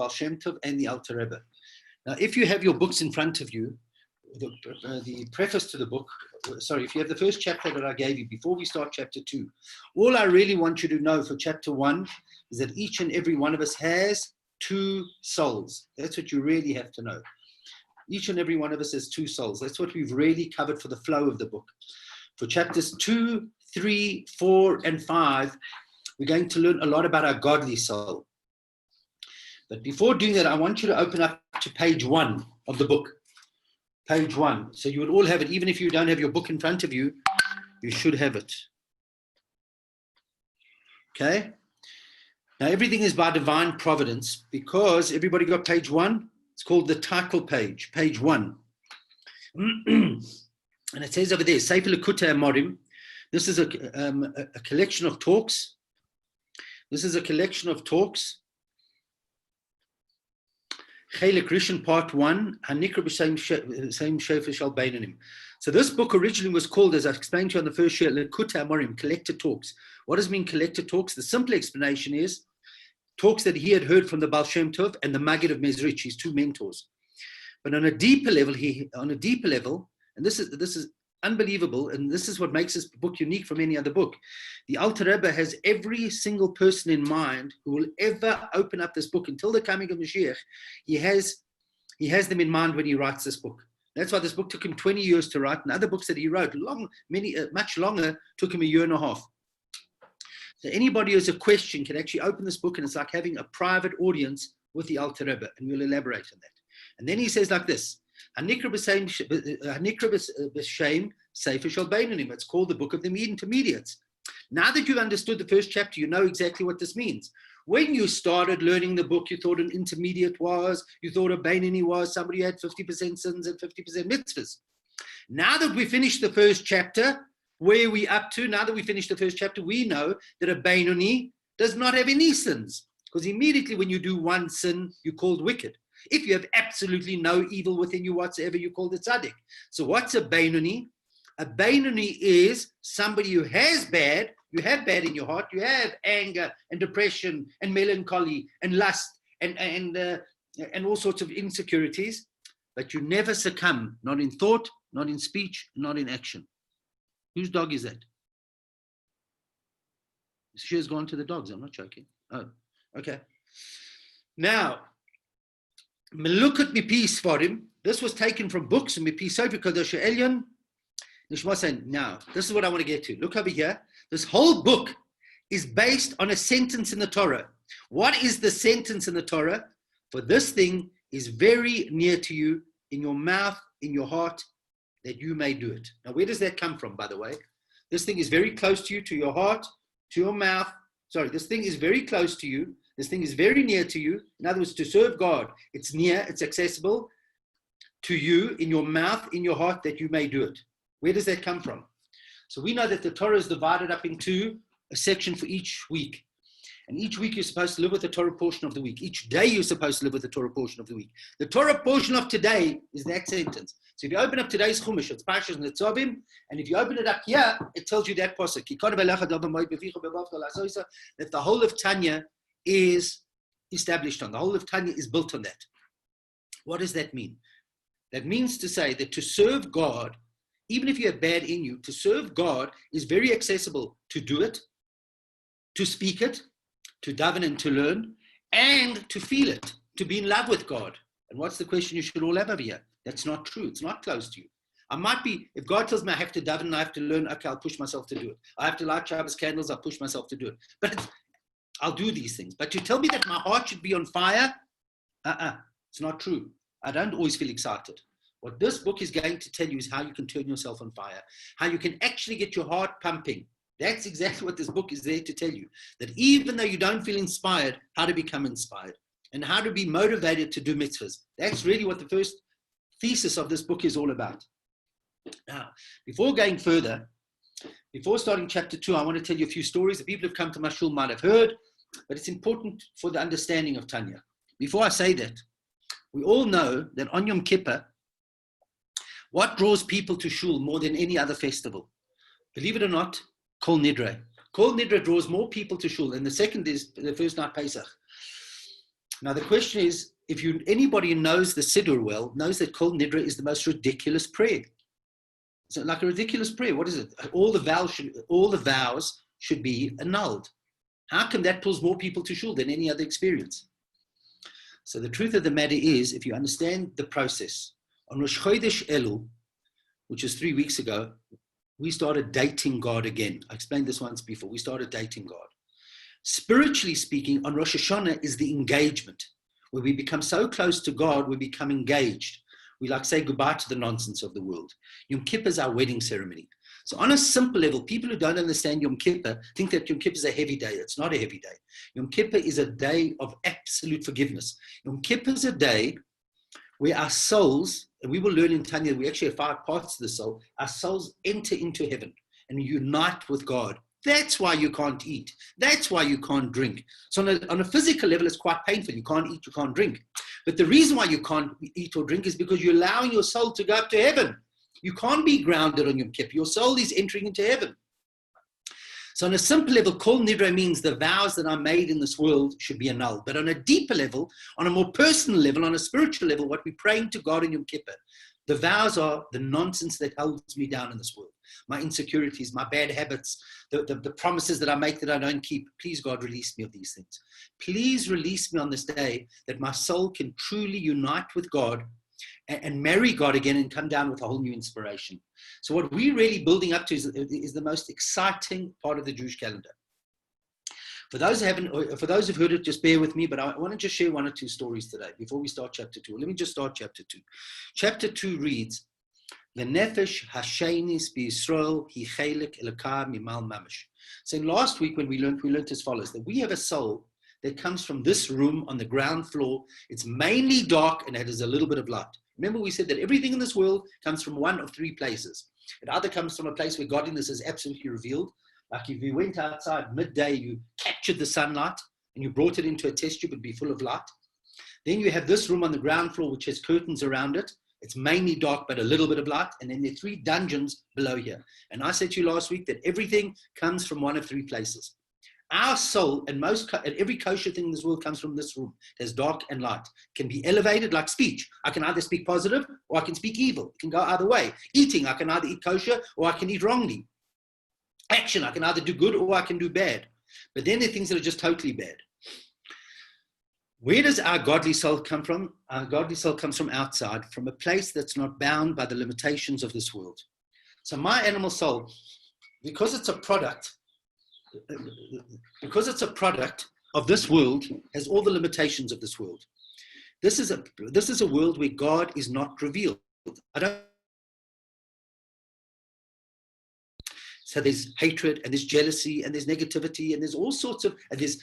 Baal Shem Tov and the Alter Rebbe. Now, if you have your books in front of you, the preface to the book, if you have the first chapter that I gave you before we start chapter 2, all I really want you to know for chapter 1 is that each and every one of us has 2 souls. That's what you really have to know. Each and every one of us has 2 souls. That's what we've really covered for the flow of the book. For chapters 2, 3, 4, and 5, we're going to learn a lot about our godly soul. But before doing that, I want you to open up to page 1 of the book. Page 1. So you would all have it. Even if you don't have your book in front of you, you should have it. Okay? Now, everything is by divine providence because everybody got page 1? It's called the title page, page 1. And it says over there, Sefer Likutei Amorim. This is a collection of talks. This is a collection of talks. Chelik Rishon Part 1. Hanikra b'Shem Shefer Shel Beinanim. So this book originally was called, as I explained to you on the first year, Likutei Amorim, collected talks. What does it mean, collected talks? The simple explanation is talks that he had heard from the Baal Shem Tov and the Maggid of Mezrich, his 2 mentors. But on a deeper level, and this is unbelievable, and this is what makes this book unique from any other book. The Alter Rebbe has every single person in mind who will ever open up this book until the coming of Mashiach. He has them in mind when he writes this book. That's why this book took him 20 years to write, and other books that he wrote, much longer, took him 1.5 years. So anybody who has a question can actually open this book, and it's like having a private audience with the Alter Rebbe, and we'll elaborate on that. And then he says like this, Hanikra b'Shem Sefer Shel Beinanim. It's called the Book of the Intermediates. Now that you've understood the first chapter, you know exactly what this means. When you started learning the book, you thought an intermediate was, you thought a Beinani was somebody who had 50% sins and 50% mitzvahs. Now that we finished the first chapter, where are we up to? Now that we finished the first chapter, we know that a Beinani does not have any sins. Because immediately when you do one sin, you're called wicked. If you have absolutely no evil within you whatsoever, you call it tzaddik. So what's a Beinani? A Beinani is somebody who has bad. You have bad in your heart. You have anger and depression and melancholy and lust and all sorts of insecurities. But you never succumb, not in thought, not in speech, not in action. Whose dog is that? She has gone to the dogs. I'm not joking. Oh, okay. Now, Melukot Mipi Sfarim. This was taken from books and Mipi Sofer Kadosh Elyon. Now, this is what I want to get to. Look over here. This whole book is based on a sentence in the Torah. What is the sentence in the Torah? For this thing is very near to you, in your mouth, in your heart, that you may do it. Now, where does that come from, by the way? This thing is very close to you, to your heart, to your mouth. Sorry, this thing is very close to you. This thing is very near to you. In other words, to serve God, it's near, it's accessible to you, in your mouth, in your heart, that you may do it. Where does that come from? So we know that the Torah is divided up into a section for each week. And each week you're supposed to live with the Torah portion of the week. Each day you're supposed to live with the Torah portion of the week. The Torah portion of today is that sentence. So if you open up today's Chumash, it's Parshas Netzavim, and if you open it up here, it tells you that pasuk. That the whole of Tanya is established on. The whole of Tanya is built on that. What does that mean? That means to say that to serve God, even if you have bad in you, to serve God is very accessible. To do it, to speak it, to daven and to learn, and to feel it, to be in love with God. And what's the question you should all have over here? That's not true. It's not close to you. I might be, if God tells me I have to daven and I have to learn, okay, I'll push myself to do it. I have to light Shabbos candles, I'll push myself to do it. But I'll do these things. But to tell me that my heart should be on fire, it's not true. I don't always feel excited. What this book is going to tell you is how you can turn yourself on fire, how you can actually get your heart pumping. That's exactly what this book is there to tell you, that even though you don't feel inspired, how to become inspired and how to be motivated to do mitzvahs. That's really what the first thesis of this book is all about. Now, before going further, before starting chapter 2, I want to tell you a few stories that people who have come to my shul might have heard, but it's important for the understanding of Tanya. Before I say that, we all know that on Yom Kippur, what draws people to shul more than any other festival? Believe it or not, Kol Nidre. Kol Nidre draws more people to shul, and the second is the first night Pesach. Now the question is, if anybody who knows the Siddur well, knows that Kol Nidra is the most ridiculous prayer. It's like a ridiculous prayer. What is it? All the vows should be annulled. How come that pulls more people to shul than any other experience? So the truth of the matter is, if you understand the process, on Rosh Chodesh Elul, which is 3 weeks ago, we started dating God again. I explained this once before. We started dating God. Spiritually speaking, on Rosh Hashanah is the engagement, where we become so close to God, we become engaged. We like say goodbye to the nonsense of the world. Yom Kippur is our wedding ceremony. So on a simple level, people who don't understand Yom Kippur think that Yom Kippur is a heavy day. It's not a heavy day. Yom Kippur is a day of absolute forgiveness. Yom Kippur is a day where our souls, and we will learn in Tanya, we actually have 5 parts to the soul, our souls enter into heaven and unite with God. That's why you can't eat. That's why you can't drink. So on a physical level, it's quite painful. You can't eat, you can't drink. But the reason why you can't eat or drink is because you're allowing your soul to go up to heaven. You can't be grounded on Yom Kippur. Your soul is entering into heaven. So on a simple level, Kol Nidra means the vows that are made in this world should be annulled. But on a deeper level, on a more personal level, on a spiritual level, what we're praying to God in Yom Kippur, the vows are the nonsense that holds me down in this world. My insecurities, my bad habits, the promises that I make that I don't keep. Please, God, release me of these things. Please release me on this day that my soul can truly unite with God and marry God again and come down with a whole new inspiration. So what we're really building up to is the most exciting part of the Jewish calendar. For those who've heard it, just bear with me, but I want to just share 1 or 2 stories today before we start chapter 2. Let me just start chapter 2. Chapter 2 reads, Lenefesh hashenis b'Yisrael hi chelik elokah mimal mamash. So last week when we learned as follows, that we have a soul that comes from this room on the ground floor. It's mainly dark and it has a little bit of light. Remember we said that everything in this world comes from 1 of 3 places. It either comes from a place where godliness is absolutely revealed. Like if you went outside midday, you captured the sunlight and you brought it into a test tube, it'd be full of light. Then you have this room on the ground floor, which has curtains around it. It's mainly dark, but a little bit of light. And then there are 3 dungeons below here. And I said to you last week that everything comes from 1 of 3 places. Our soul and every kosher thing in this world comes from this room. There's dark and light. It can be elevated like speech. I can either speak positive or I can speak evil. It can go either way. Eating, I can either eat kosher or I can eat wrongly. Action, I can either do good or I can do bad. But then there are things that are just totally bad. Where does our godly soul come from? Our godly soul comes from outside, from a place that's not bound by the limitations of this world. So my animal soul, because it's a product of this world, has all the limitations of this world. This is a world where God is not revealed. So there's hatred and there's jealousy and there's negativity and there's all sorts of, and there's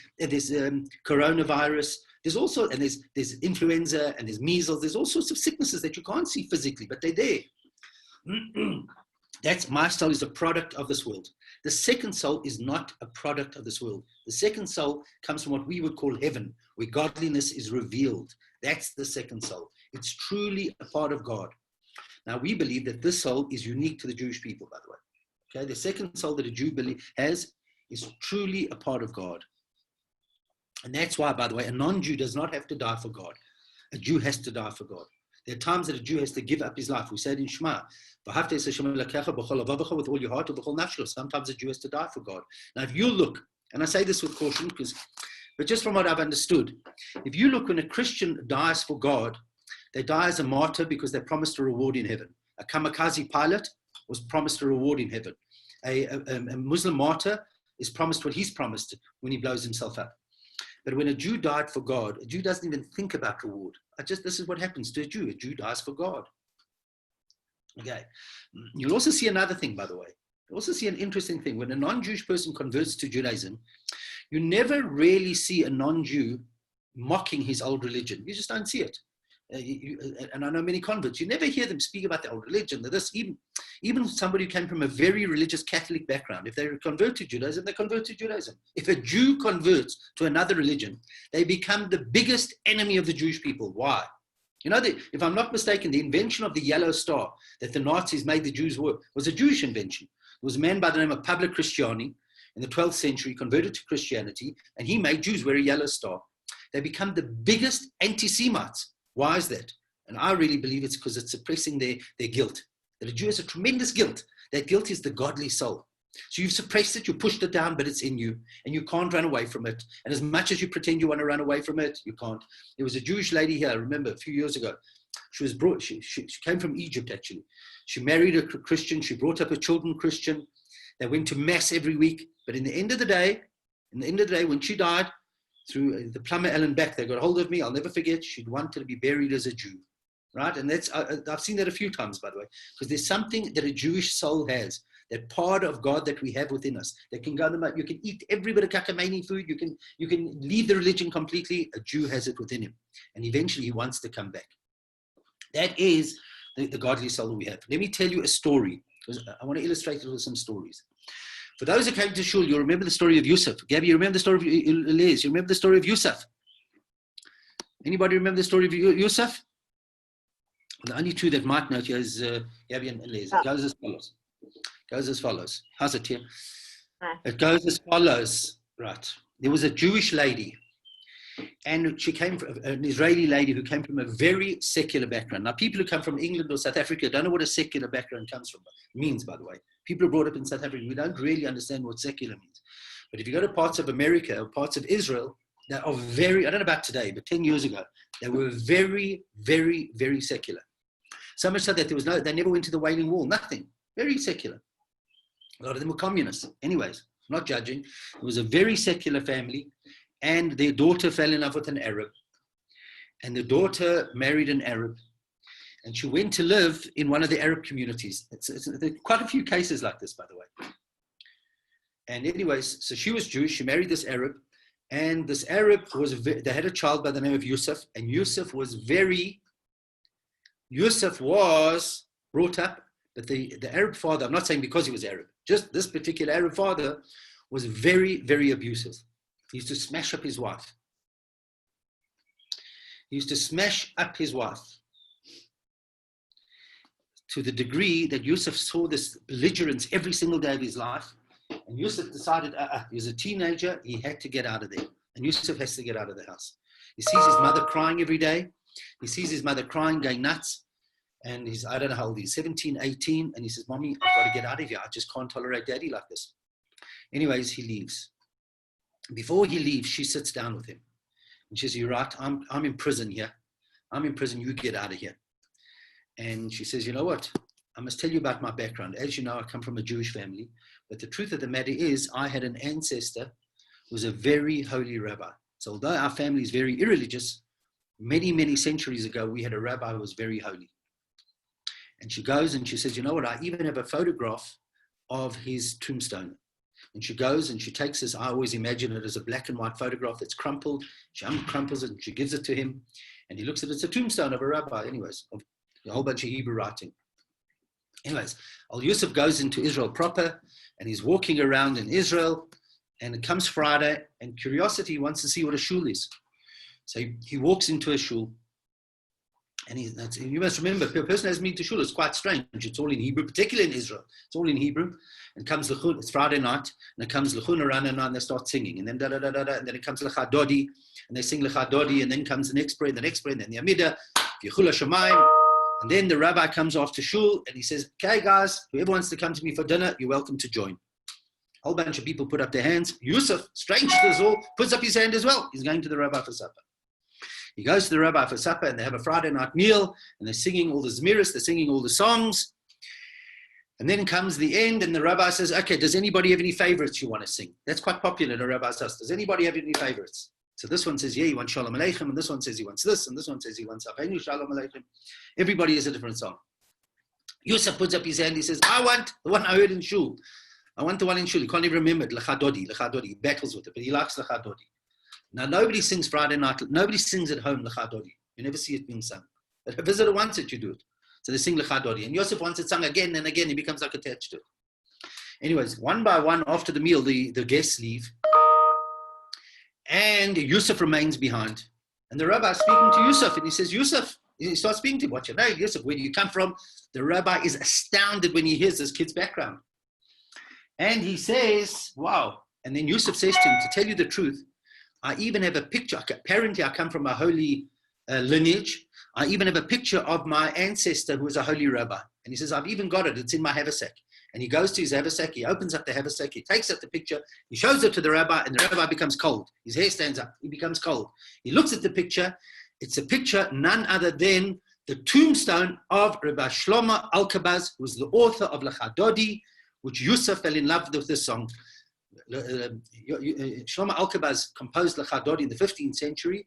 coronavirus. There's also, and there's influenza and there's measles. There's all sorts of sicknesses that you can't see physically, but they're there. That's my soul is a product of this world. The second soul is not a product of this world. The second soul comes from what we would call heaven, where godliness is revealed. That's the second soul. It's truly a part of God. Now we believe that this soul is unique to the Jewish people, by the way. Okay, the second soul that a Jew has is truly a part of God. And that's why, by the way, a non-Jew does not have to die for God. A Jew has to die for God. There are times that a Jew has to give up his life. We say it in Shema. With all your heart, with all nafsho. Sometimes a Jew has to die for God. Now, if you look, and I say this with caution, but just from what I've understood, if you look when a Christian dies for God, they die as a martyr because they're promised a reward in heaven. A kamikaze pilot was promised a reward in heaven. A Muslim martyr is promised what he's promised when he blows himself up. But when a Jew died for God, a Jew doesn't even think about reward. This is what happens to a Jew. A Jew dies for God. Okay. You'll also see another thing, by the way. You'll also see an interesting thing. When a non-Jewish person converts to Judaism, you never really see a non-Jew mocking his old religion. You just don't see it. And I know many converts, you never hear them speak about their old religion. Even somebody who came from a very religious Catholic background, if they convert to Judaism, they convert to Judaism. If a Jew converts to another religion, they become the biggest enemy of the Jewish people. Why? You know, if I'm not mistaken, the invention of the yellow star that the Nazis made the Jews wear was a Jewish invention. It was a man by the name of Pablo Cristiani in the 12th century, converted to Christianity, and he made Jews wear a yellow star. they become the biggest anti-Semites. Why is that? And I really believe it's because it's suppressing their guilt. That a Jew has a tremendous guilt. That guilt is the godly soul. So you've suppressed it, you pushed it down, but it's in you, and you can't run away from it. And as much as you pretend you want to run away from it, you can't. There was a Jewish lady here, I remember, a few years ago. She was brought. She came from Egypt, actually. She married a Christian. She brought up her children Christian. They went to mass every week. But in the end of the day, when she died, through the plumber Ellen Beck, they got hold of me. I'll never forget. She'd wanted to be buried as a Jew, right? And that's I've seen that a few times, by the way, because there's something that a Jewish soul has, that part of God that we have within us, that can go. You can eat every bit of kakamani food. You can leave the religion completely. A Jew has it within him, and eventually he wants to come back. That is the godly soul we have. Let me tell you a story, because I want to illustrate it with some stories. For those who came to shul, you'll remember the story of Yusuf. Gabby, you remember the story of Elias? You remember the story of Yusuf? Anybody remember the story of Yusuf? The only two that might know here is Gabby and Elias. It goes as follows. How's it here? It goes as follows. Right. There was a Jewish lady, and she came from an Israeli lady who came from a very secular background. Now, people who come from England or South Africa don't know what a secular background means, by the way. People who are brought up in South Africa, we don't really understand what secular means. But if you go to parts of America or parts of Israel, they are very, I don't know about today, but 10 years ago, they were very, very, very secular. So much so that they never went to the Wailing Wall, nothing. Very secular. A lot of them were communists. Anyways, not judging. It was a very secular family. And their daughter fell in love with an Arab. And the daughter married an Arab. And she went to live in one of the Arab communities. There are quite a few cases like this, by the way. And anyways, so she was Jewish. She married this Arab. And this Arab they had a child by the name of Yusuf. And Yusuf was brought up, but the Arab father, I'm not saying because he was Arab, just this particular Arab father was very, very abusive. He used to smash up his wife. To the degree that Yusuf saw this belligerence every single day of his life. And Yusuf decided, he was a teenager, he had to get out of there. And Yusuf has to get out of the house. He sees his mother crying every day. He sees his mother crying, going nuts. And I don't know how old he is, 17, 18. And he says, Mommy, I've got to get out of here. I just can't tolerate daddy like this. Anyways, he leaves. Before he leaves, she sits down with him. And she says, you're right, I'm in prison here. I'm in prison, you get out of here. And she says, you know what? I must tell you about my background. As you know, I come from a Jewish family. But the truth of the matter is, I had an ancestor who was a very holy rabbi. So although our family is very irreligious, many, many centuries ago, we had a rabbi who was very holy. And she goes and she says, you know what? I even have a photograph of his tombstone. And she goes and she takes this, I always imagine it as a black and white photograph that's crumpled. She uncrumples it and she gives it to him. And he looks at it. It's a tombstone of a rabbi, anyways, of a whole bunch of Hebrew writing. Anyways, Yusuf goes into Israel proper and he's walking around in Israel. And it comes Friday and curiosity wants to see what a shul is. So he walks into a shul. And you must remember, if a person has been to shul, it's quite strange. It's all in Hebrew, particularly in Israel. It's all in Hebrew. And comes Lechun, it's Friday night, and it comes Lechun around and they start singing. And then and then it comes Lecha Dodi, and they sing Lecha Dodi, and then comes the next prayer, and then the Amidah, Yechula Shemaim. And then the rabbi comes after shul, and he says, okay, guys, whoever wants to come to me for dinner, you're welcome to join. A whole bunch of people put up their hands. Yusuf, strange to us all, puts up his hand as well. He's going to the rabbi for supper. He goes to the rabbi for supper and they have a Friday night meal and they're singing all the Zmiris, they're singing all the songs. And then comes the end and the rabbi says, okay, does anybody have any favorites you want to sing? That's quite popular in a rabbi's house. Does anybody have any favorites? So this one says, yeah, he wants Shalom Aleichem, and this one says he wants this, and this one says he wants Avenu Shalom Aleichem. Everybody has a different song. Yusuf puts up his hand, he says, I want the one I heard in shul. I want the one in shul. He can't even remember it, Lecha Dodi. He battles with it, but he likes Lecha Dodi. Now, nobody sings Friday night. Nobody sings at home Lecha Dodi. You never see it being sung. But if a visitor wants it, you do it. So they sing Lecha Dodi. And Yosef wants it sung again and again. He becomes like attached to it. Anyways, one by one, after the meal, the guests leave. And Yusuf remains behind. And the rabbi is speaking to Yusuf. And he says, Yusuf, he starts speaking to him. What's your name? Yusuf, where do you come from? The rabbi is astounded when he hears this kid's background. And he says, wow. And then Yusuf says to him, to tell you the truth, I even have a picture. Apparently, I come from a holy lineage. I even have a picture of my ancestor who was a holy rabbi. And he says, I've even got it. It's in my haversack. And he goes to his haversack. He opens up the haversack. He takes out the picture. He shows it to the rabbi, and the rabbi becomes cold. His hair stands up. He becomes cold. He looks at the picture. It's a picture none other than the tombstone of Rabbi Shlomo Alkabaz, who was the author of Lecha Dodi, which Yusuf fell in love with this song. Shlomo Alkabaz composed Lecha Dodi in the 15th century.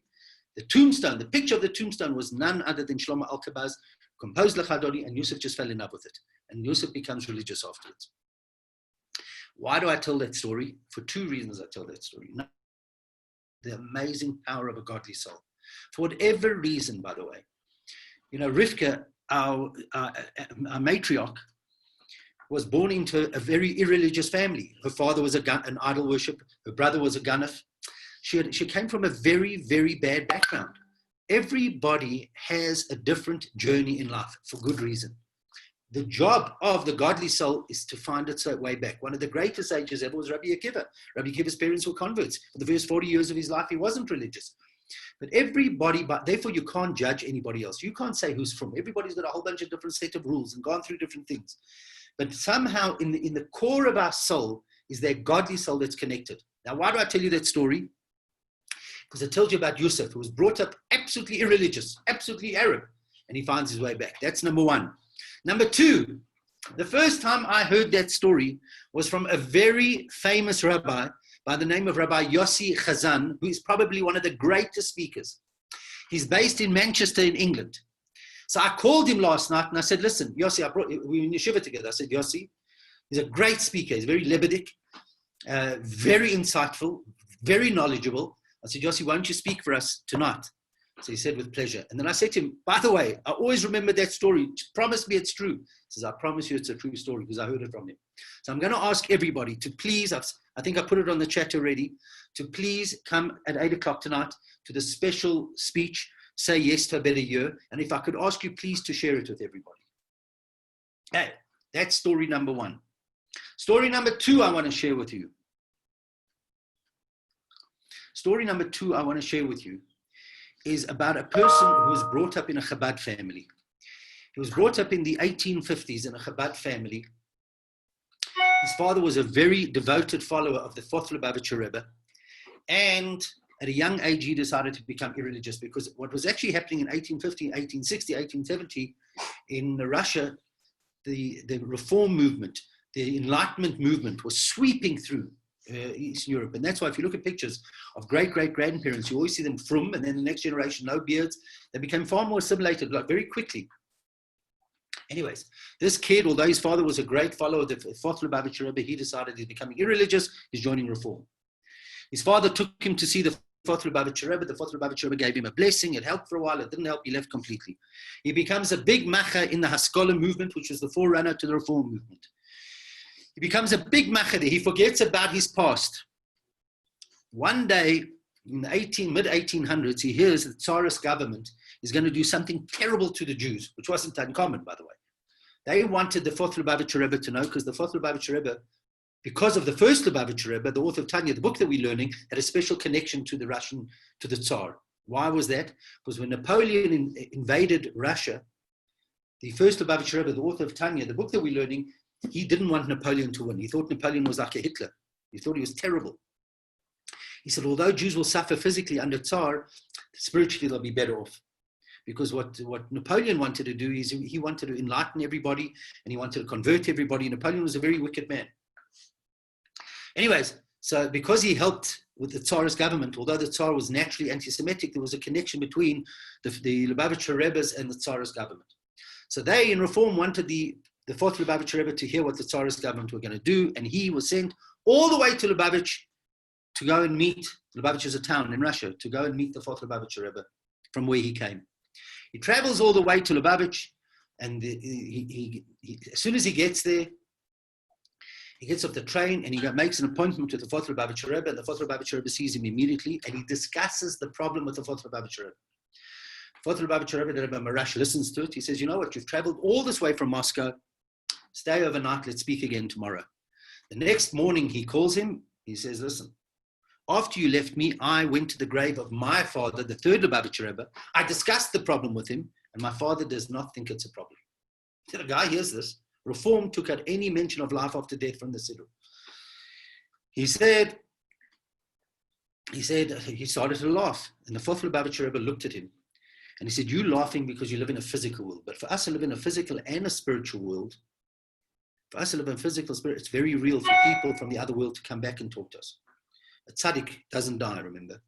The tombstone, the picture of the tombstone was none other than Shlomo Alkabaz, composed Lecha Dodi, and Yusuf just fell in love with it. And Yusuf becomes religious afterwards. Why do I tell that story? For two reasons I tell that story. The amazing power of a godly soul. For whatever reason, by the way, Rivka, our matriarch, was born into a very irreligious family. Her father was an idol worshiper. Her brother was a ganef. She came from a very, very bad background. Everybody has a different journey in life for good reason. The job of the godly soul is to find its way back. One of the greatest sages ever was Rabbi Akiva. Rabbi Akiva's parents were converts. For the first 40 years of his life, he wasn't religious. But everybody, therefore you can't judge anybody else. You can't say who's from. Everybody's got a whole bunch of different set of rules and gone through different things. But somehow in the core of our soul is that godly soul that's connected. Now, why do I tell you that story? Because I told you about Yusuf, who was brought up absolutely irreligious, absolutely Arab, and he finds his way back. That's number one. Number two, the first time I heard that story was from a very famous rabbi by the name of Rabbi Yossi Chazan, who is probably one of the greatest speakers. He's based in Manchester in England. So I called him last night and I said, listen, Yossi, we were in yeshiva together. I said, Yossi, he's a great speaker. He's very Lebedik, very insightful, very knowledgeable. I said, Yossi, why don't you speak for us tonight? So he said, with pleasure. And then I said to him, by the way, I always remember that story. Promise me it's true. He says, I promise you it's a true story because I heard it from him. So I'm going to ask everybody to please, I think I put it on the chat already, to please come at 8 o'clock tonight to the special speech, Say Yes to a Better Year. And if I could ask you please to share it with everybody. Hey, that's story number one. Story number two I want to share with you. Story number two I want to share with you is about a person who was brought up in a Chabad family. He was brought up in the 1850s in a Chabad family. His father was a very devoted follower of the fourth Lubavitcher Rebbe. And at a young age, he decided to become irreligious because what was actually happening in 1850, 1860, 1870 in Russia, the reform movement, the Enlightenment movement was sweeping through Eastern Europe. And that's why if you look at pictures of great-great-grandparents, you always see them frum, and then the next generation, no beards. They became far more assimilated very quickly. Anyways, this kid, although his father was a great follower of the fourth Lubavitcher Rebbe, he decided he's becoming irreligious, he's joining reform. His father took him to see the fourth Lubavitcher Rebbe. The fourth Lubavitcher Rebbe gave him a blessing. It helped for a while. It didn't help. He left completely. He becomes a big macher in the Haskalah movement, which was the forerunner to the reform movement. He becomes a big macher there. He forgets about his past. One day, in the mid-1800s, he hears that the Tsarist government is going to do something terrible to the Jews, which wasn't uncommon, by the way. They wanted the fourth Lubavitcher Rebbe to know, because the fourth Lubavitcher Rebbe, because of the first Lubavitcher Rebbe, the author of Tanya, the book that we're learning, had a special connection to the Tsar. Why was that? Because when Napoleon invaded Russia, the first Lubavitcher Rebbe, the author of Tanya, the book that we're learning, he didn't want Napoleon to win. He thought Napoleon was like a Hitler. He thought he was terrible. He said, although Jews will suffer physically under Tsar, spiritually they'll be better off. Because what Napoleon wanted to do is he wanted to enlighten everybody and he wanted to convert everybody. Napoleon was a very wicked man. Anyways, so because he helped with the Tsarist government, although the Tsar was naturally anti-Semitic, there was a connection between the Lubavitcher Rebbes and the Tsarist government. So they, in reform, wanted the fourth Lubavitcher Rebbe to hear what the Tsarist government were going to do, and he was sent all the way to Lubavitch to go and meet, Lubavitch is a town in Russia, to go and meet the fourth Lubavitcher Rebbe from where he came. He travels all the way to Lubavitch, and as soon as he gets there, he gets off the train and he makes an appointment with the fourth Lubavitcher Rebbe, and the fourth Lubavitcher Rebbe sees him immediately, and he discusses the problem with the fourth Lubavitcher Rebbe. Fourth Lubavitcher Rebbe, the Rebbe Marash, listens to it. He says, you know what, you've traveled all this way from Moscow. Stay overnight. Let's speak again tomorrow. The next morning he calls him. He says, listen, After you left me, I went to the grave of my father, the third Lubavitcher Rebbe. I discussed the problem with him, and my father does not think it's a problem. So the guy hears this. Reform took out any mention of life after death from the Siddur. He started to laugh, and the fourth Lubavitcher Rebbe looked at him, and he said, "You laughing because you live in a physical world, but for us to live in a physical and a spiritual world, for us to live in physical spirit, it's very real for people from the other world to come back and talk to us. A tzaddik doesn't die, remember."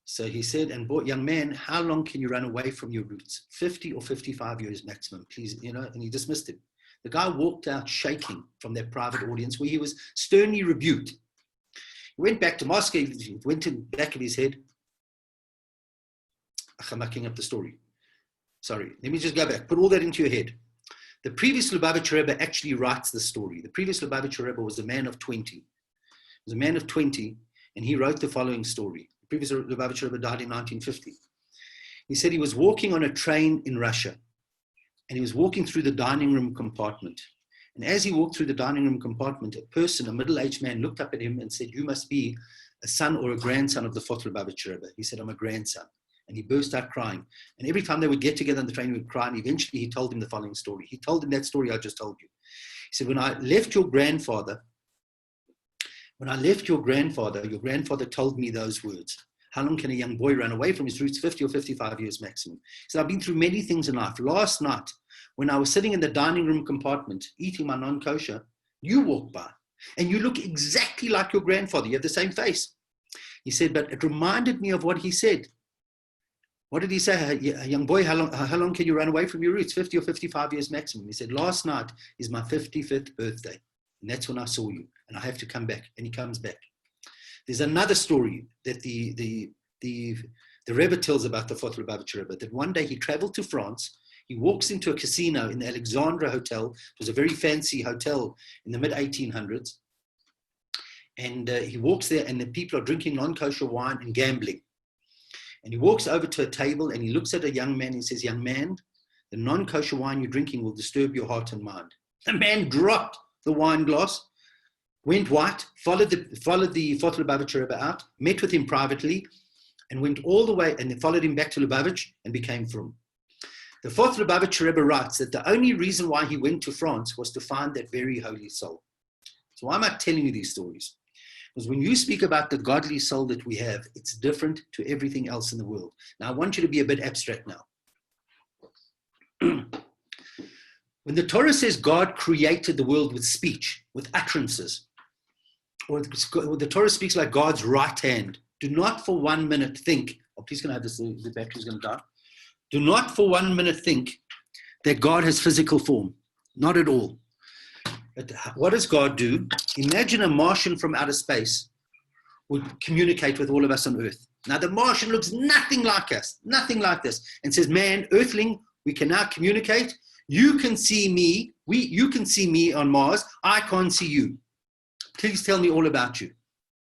So he said, "And boy, young man, how long can you run away from your roots? 50 or 55 years maximum, please," and he dismissed him. The guy walked out shaking from that private audience where he was sternly rebuked. He went back to Moscow, he went in the back of his head. I'm mucking up the story. Sorry, let me just go back. Put all that into your head. The previous Lubavitcher Rebbe actually writes the story. The previous Lubavitcher Rebbe was a man of 20. He was a man of 20, and he wrote the following story. The previous Lubavitcher Rebbe died in 1950. He said he was walking on a train in Russia, and he was walking through the dining room compartment. And as he walked through the dining room compartment, a person, a middle-aged man, looked up at him and said, "You must be a son or a grandson of the fourth Lubavitcher Rebbe." He said, "I'm a grandson." And he burst out crying. And every time they would get together on the train, he would cry. And eventually he told him the following story. He told him that story I just told you. He said, when I left your grandfather your grandfather told me those words. How long can a young boy run away from his roots? 50 or 55 years maximum. He said, I've been through many things in life. Last night, when I was sitting in the dining room compartment, eating my non-kosher, you walked by. And you look exactly like your grandfather. You have the same face. He said, but it reminded me of what he said. What did he say? Young boy, how long can you run away from your roots? 50 or 55 years maximum. He said, last night is my 55th birthday. And that's when I saw you. And I have to come back. And he comes back. There's another story that the Rebbe tells about the fourth Lubavitcher Rebbe, that one day he traveled to France. He walks into a casino in the Alexandra Hotel. It was a very fancy hotel in the mid-1800s. And he walks there, and the people are drinking non-kosher wine and gambling. And he walks over to a table, and he looks at a young man and says, young man, the non-kosher wine you're drinking will disturb your heart and mind. The man dropped the wine glass, went white, followed the fourth Lubavitcher Rebbe out, met with him privately, and went all the way, and then followed him back to Lubavitch and became frum. The fourth Lubavitcher Rebbe writes that the only reason why he went to France was to find that very holy soul. So why am I telling you these stories? Because when you speak about the godly soul that we have, it's different to everything else in the world. Now, I want you to be a bit abstract now. When the Torah says God created the world with speech, with utterances, or the Torah speaks like God's right hand, do not for 1 minute think, oh, please can I have this, the battery's going to die. Do not for 1 minute think that God has physical form. Not at all. But what does God do? Imagine a Martian from outer space would communicate with all of us on Earth. Now, the Martian looks nothing like us, nothing like this, and says, man, Earthling, we can now communicate. You can see me. You can see me on Mars. I can't see you. Please tell me all about you.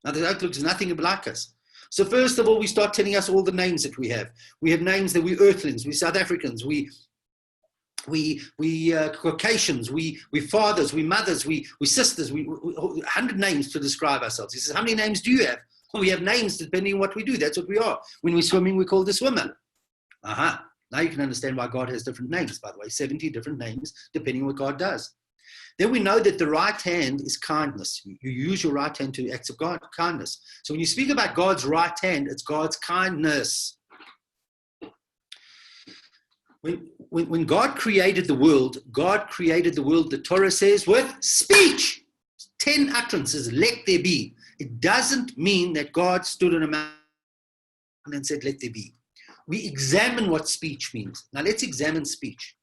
Now, the Earth looks nothing like us. So first of all, we start telling us all the names that we have. We have names that we're Earthlings, we're South Africans, we Caucasians, we fathers, we mothers, we sisters, we 100 names to describe ourselves. He says, how many names do you have? Well, we have names depending on what we do. That's what we are. When we're swimming, we're called a swimmer. Aha. Now you can understand why God has different names, by the way, 70 different names, depending on what God does. Then we know that the right hand is kindness. You use your right hand to acts of God, kindness. So when you speak about God's right hand, it's God's kindness. When God created the world, the Torah says, with speech. 10 utterances, let there be. It doesn't mean that God stood on a mountain and said, let there be. We examine what speech means. Now let's examine speech.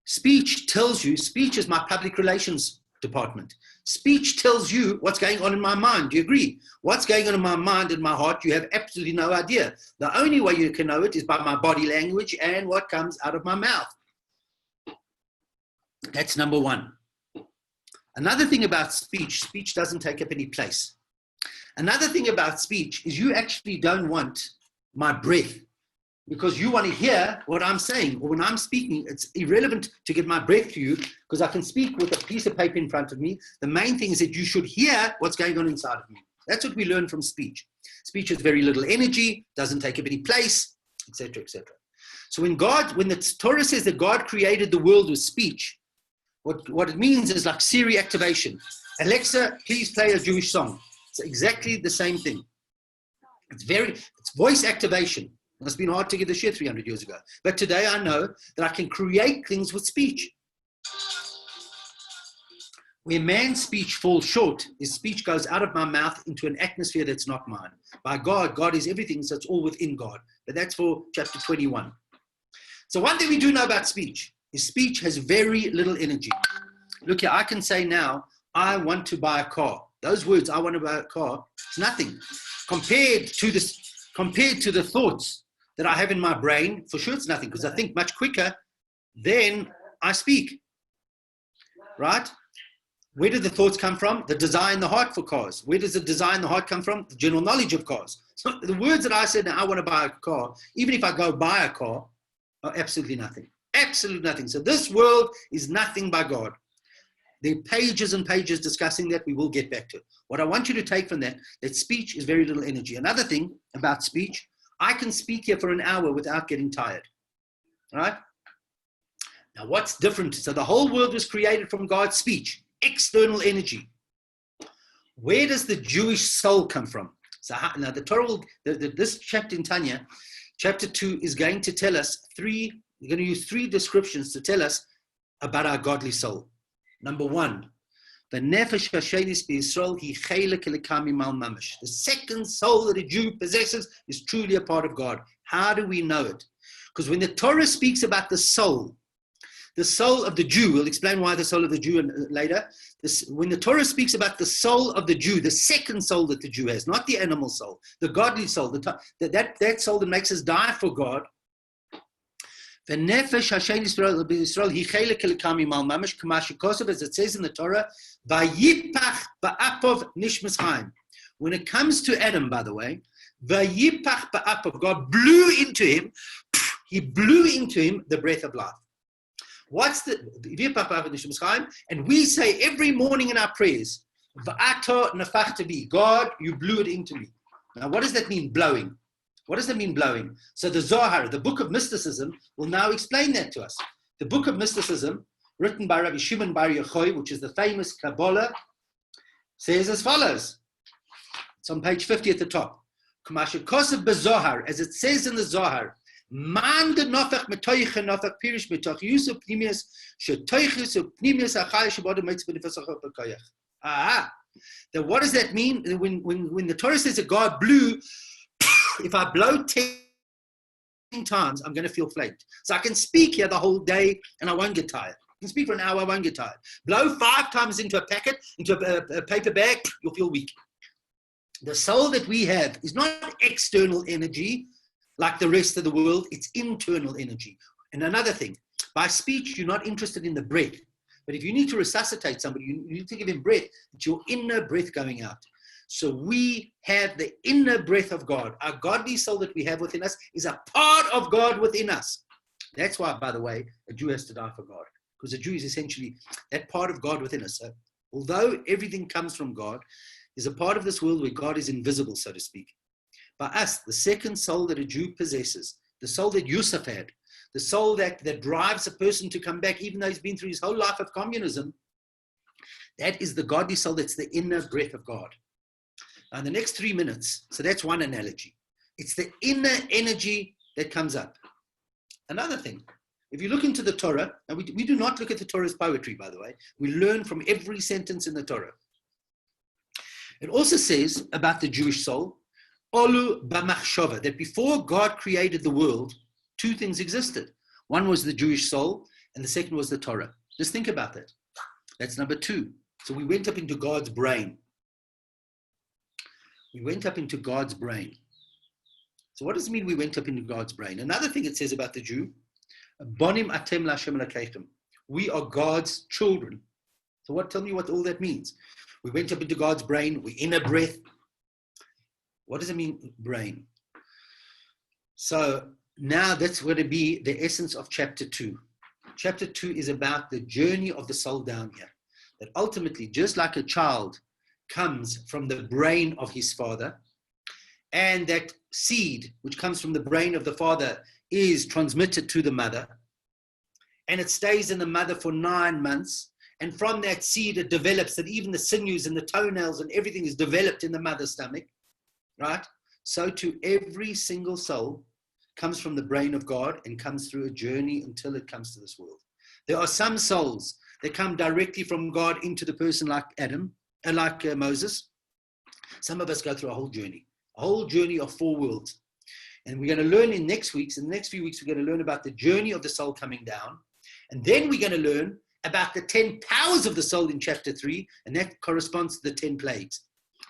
Speech tells you, speech is my public relations department. Speech tells you what's going on in my mind. Do you agree? What's going on in my mind and my heart, you have absolutely no idea. The only way you can know it is by my body language and what comes out of my mouth. That's number one. Another thing about speech doesn't take up any place. Another thing about speech is you actually don't want my breath, because you want to hear what I'm saying. Or when I'm speaking, it's irrelevant to get my breath to you, because I can speak with a piece of paper in front of me. The main thing is that you should hear what's going on inside of me. That's what we learn from speech. Speech has very little energy, doesn't take up any place, etc., etc. So when the Torah says that God created the world with speech, what it means is like Siri activation. Alexa, please play a Jewish song. It's exactly the same thing. It's voice activation. It must have been hard to get the shit 300 years ago. But today I know that I can create things with speech. Where man's speech falls short, his speech goes out of my mouth into an atmosphere that's not mine. By God, God is everything, so it's all within God. But that's for chapter 21. So one thing we do know about speech is speech has very little energy. Look here, I can say now, I want to buy a car. Those words, I want to buy a car, it's nothing. Compared to the thoughts that I have in my brain, for sure it's nothing, because I think much quicker than I speak. Right? Where do the thoughts come from? The desire in the heart for cars. Where does the desire in the heart come from? The general knowledge of cars. So the words that I said, now I want to buy a car, even if I go buy a car, are absolutely nothing. Absolutely nothing. So this world is nothing by God. There are pages and pages discussing that. We will get back to it. What I want you to take from that speech is very little energy. Another thing about speech, I can speak here for an hour without getting tired. All right? Now what's different? So the whole world was created from God's speech. External energy. Where does the Jewish soul come from? So now the Torah this chapter in Tanya, chapter 2, is going to tell us we're going to use three descriptions to tell us about our godly soul. Number one, the nefesh hashenis b'Yisrael hi chelek elokam mimal mamash. The second soul that a Jew possesses is truly a part of God. How do we know it? Because when the Torah speaks about the soul of the Jew, we'll explain why the soul of the Jew later. When the Torah speaks about the soul of the Jew, the second soul that the Jew has, not the animal soul, the godly soul, that soul that makes us die for God. The nefesh hashenis b'Yisrael hi chelek elokam mimal mamash k'ma shekosav, as it says in the Torah, vayipach ba'apov nishmas chaim. When it comes to Adam, by the way, vayipach ba'apov, God blew into him, he blew into him the breath of life. What's the vayipach ba'apov nishmas chaim? And we say every morning in our prayers, va'ato nafachta bi, God, you blew it into me. Now, what does that mean, blowing? What does that mean, blowing? So the Zohar, the book of mysticism, will now explain that to us. The book of mysticism, written by Rabbi Shimon Bar Yochai, which is the famous Kabbalah, says as follows. It's on page 50 at the top. As it says in the Zohar, Man de nofach metoiche nofach pirish metoch yusuf pnimius shetoichus pnimius achai shabod meitz benefasach bekoyach. Then what does that mean? When the Torah says that God blew, if I blow 10 times, I'm going to feel faint. So I can speak here the whole day and I won't get tired. I can speak for an hour, I won't get tired. Blow 5 times into a packet, into a paper bag, you'll feel weak. The soul that we have is not external energy like the rest of the world, it's internal energy. And another thing, by speech, you're not interested in the breath. But if you need to resuscitate somebody, you need to give him breath. It's your inner breath going out. So we have the inner breath of God. Our godly soul that we have within us is a part of God within us. That's why, by the way, a Jew has to die for God. Because a Jew is essentially that part of God within us. So although everything comes from God, there's a part of this world where God is invisible, so to speak. By us, the second soul that a Jew possesses, the soul that Yusuf had, the soul that drives a person to come back, even though he's been through his whole life of communism, that is the godly soul, that's the inner breath of God. Now, in the next 3 minutes, so that's one analogy. It's the inner energy that comes up. Another thing, if you look into the Torah, and we do not look at the Torah as poetry, by the way. We learn from every sentence in the Torah. It also says about the Jewish soul, Olu b'machshava, that before God created the world, 2 things existed. One was the Jewish soul, and the second was the Torah. Just think about that. That's number 2. So we went up into God's brain. We went up into God's brain. So what does it mean we went up into God's brain? Another thing it says about the Jew, Bonim atem l'Hashem l'keichem. We are God's children. So tell me what all that means. We went up into God's brain, we inner breath. What does it mean, brain? So now that's going to be the essence of chapter 2. Chapter 2 is about the journey of the soul down here. That ultimately, just like a child comes from the brain of his father, and that seed, which comes from the brain of the father, is transmitted to the mother, and it stays in the mother for 9 months, and from that seed it develops, that even the sinews and the toenails and everything is developed in the mother's stomach, right? So to every single soul comes from the brain of God and comes through a journey until it comes to this world. There are some souls that come directly from God into the person, like Moses. Some of us go through a whole journey of 4 worlds. And we're going to learn in the next few weeks, we're going to learn about the journey of the soul coming down. And then we're going to learn about the 10 powers of the soul in chapter 3, and that corresponds to the 10 plagues.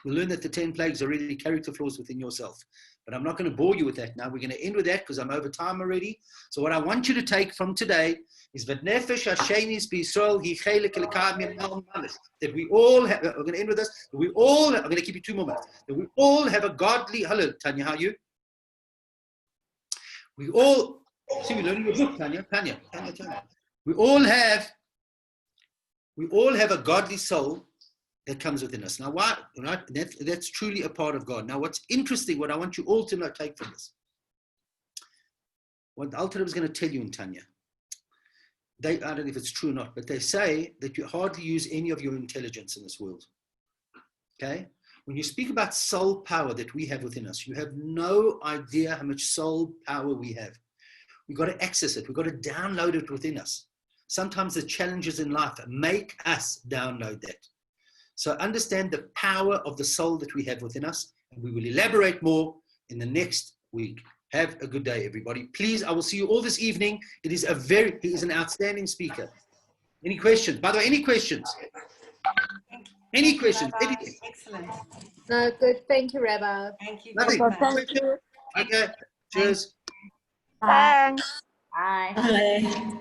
We'll learn that the 10 plagues are really character flaws within yourself. But I'm not going to bore you with that now. We're going to end with that because I'm over time already. So what I want you to take from today is that we all have, we're going to end with this, that we all, I'm going to keep you 2 more minutes, that we all have a godly, hello, Tanya, how are you? We all, see, we're learning your book, Tanya. We all have a godly soul that comes within us. Now, why? Right? That's truly a part of God. Now, what's interesting, what I want you all to take from this, what the Alter Rebbe is going to tell you in Tanya, I don't know if it's true or not, but they say that you hardly use any of your intelligence in this world. Okay? When you speak about soul power that we have within us, you have no idea how much soul power we have. We've got to access it. We've got to download it within us. Sometimes the challenges in life make us download that. So understand the power of the soul that we have within us, and we will elaborate more in the next week. Have a good day, everybody. Please, I will see you all this evening. He is an outstanding speaker. Any questions? By the way, any questions? Any questions? Anything? Excellent. No, good. Thank you, Rabbi. Thank you. Nothing. Thank you. Okay. Cheers. Thanks. Bye. Bye.